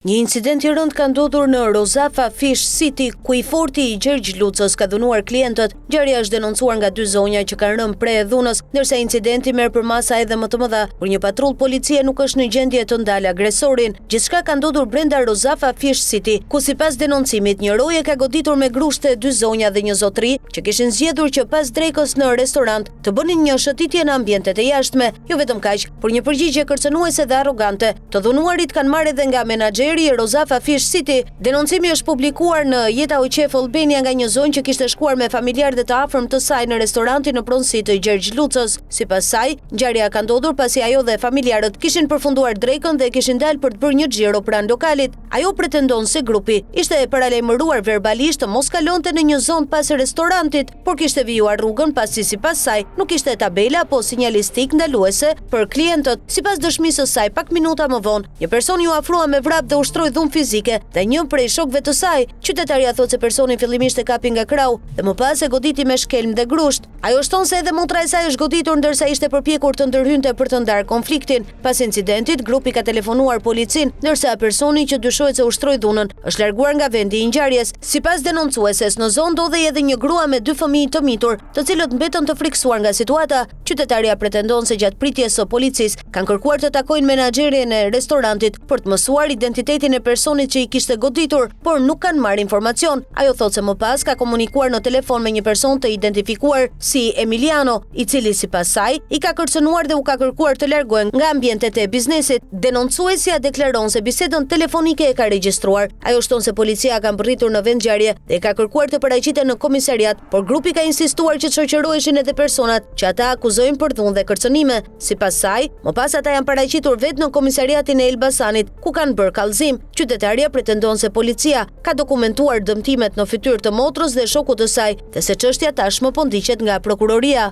Një incident i rënd ka ndodhur në Rozafa Fish City, ku i forti i Gjergj Lucës ka dhunuar klientët. Ngjarja është denoncuar nga dy zonja që kanë rënë prej dhunës, ndërsa incidenti merr përmasa edhe më të mëdha, kur një patrull policie nuk është në gjendje të ndalë agresorin. Gjithçka ka ndodhur brenda Rozafa Fish City, ku sipas denoncimit një roje ka goditur me grushte dy zonja dhe një zotëri që kishin zgjedhur që pas drekës në restorant të bënin një shëtitje në ambientet e jashtme. Jo vetëm kaq, por një përgjigje kërcënuese dhe arrogante. Të dhunuarit kanë marrë edhe nga menaxheri i Rozafa Fish City. Denoncimi është publikuar në Jeta Uqef Albania nga një zonjë që kishte shkuar me familjarë të afërm të saj në restorantin në pronësi të Gjergj Lucës. Sipas saj, ngjarja ka ndodhur pasi ajo dhe familjarët kishin përfunduar drekën dhe kishin dalë për të bërë një xhiro pranë lokalit. Ajo pretendon se grupi ishte e paralajmëruar verbalisht të mos kalonte në një zonë pas restorantit, por kishte vijuar rrugën pasi sipas saj nuk ishte tabela apo sinjalistik ndaluese për klientët. Sipas dëshmisë së saj, pak minuta më vonë, një person ju afrua me vrap dhe ushtroi dhunë fizike dhe një prej shokëve të saj. Qytetaria thotë se personi fillimisht e kapi nga krau dhe më pas e goditi me shkelm dhe grusht. Ajo shton se edhe motra e saj është goditur ndërsa ishte përpjekur të ndërhynte për të ndarë konfliktin. Pas incidentit, grupi ka telefonuar policin, ndërsa personi që dyshohet se ushtroi dhunën është larguar nga vendi i ngjarjes. Sipas denoncueses, në zonë ndodhej edhe një grua me dy fëmijë të mitur, të cilët mbetën të friksuar nga situata. Qytetaria pretendon se gjatë pritjes së policisë kanë kërkuar të takojnë menaxherin e restorantit për të mësuar identitetin e personit që i kishte goditur, por nuk kanë marrë informacion. Ajo thotë se më pas ka komunikuar në telefon me një person të identifikuar si Emiliano, i cili sipas saj i ka kërcënuar dhe u ka kërkuar të largohen nga ambientet e biznesit. Denoncuesja deklaron se bisedën telefonike e ka regjistruar. Ajo shton se policia ka mbërritur në vend ngjarje dhe ka kërkuar të paraqiten në komisariat, por grupi ka insistuar që të shoqëroheshin edhe personat që ata akuzojnë për dhunë dhe kërcënime. Sipas saj, më pas ata janë paraqitur vetë në komisariatin e Elbasanit, ku kanë bërë kallëzim. Qytetaria pretendon se policia ka dokumentuar dëmtimet në fytyrë të motrës dhe shokut të saj dhe se çështja tashmë po ndiqet nga prokuroria.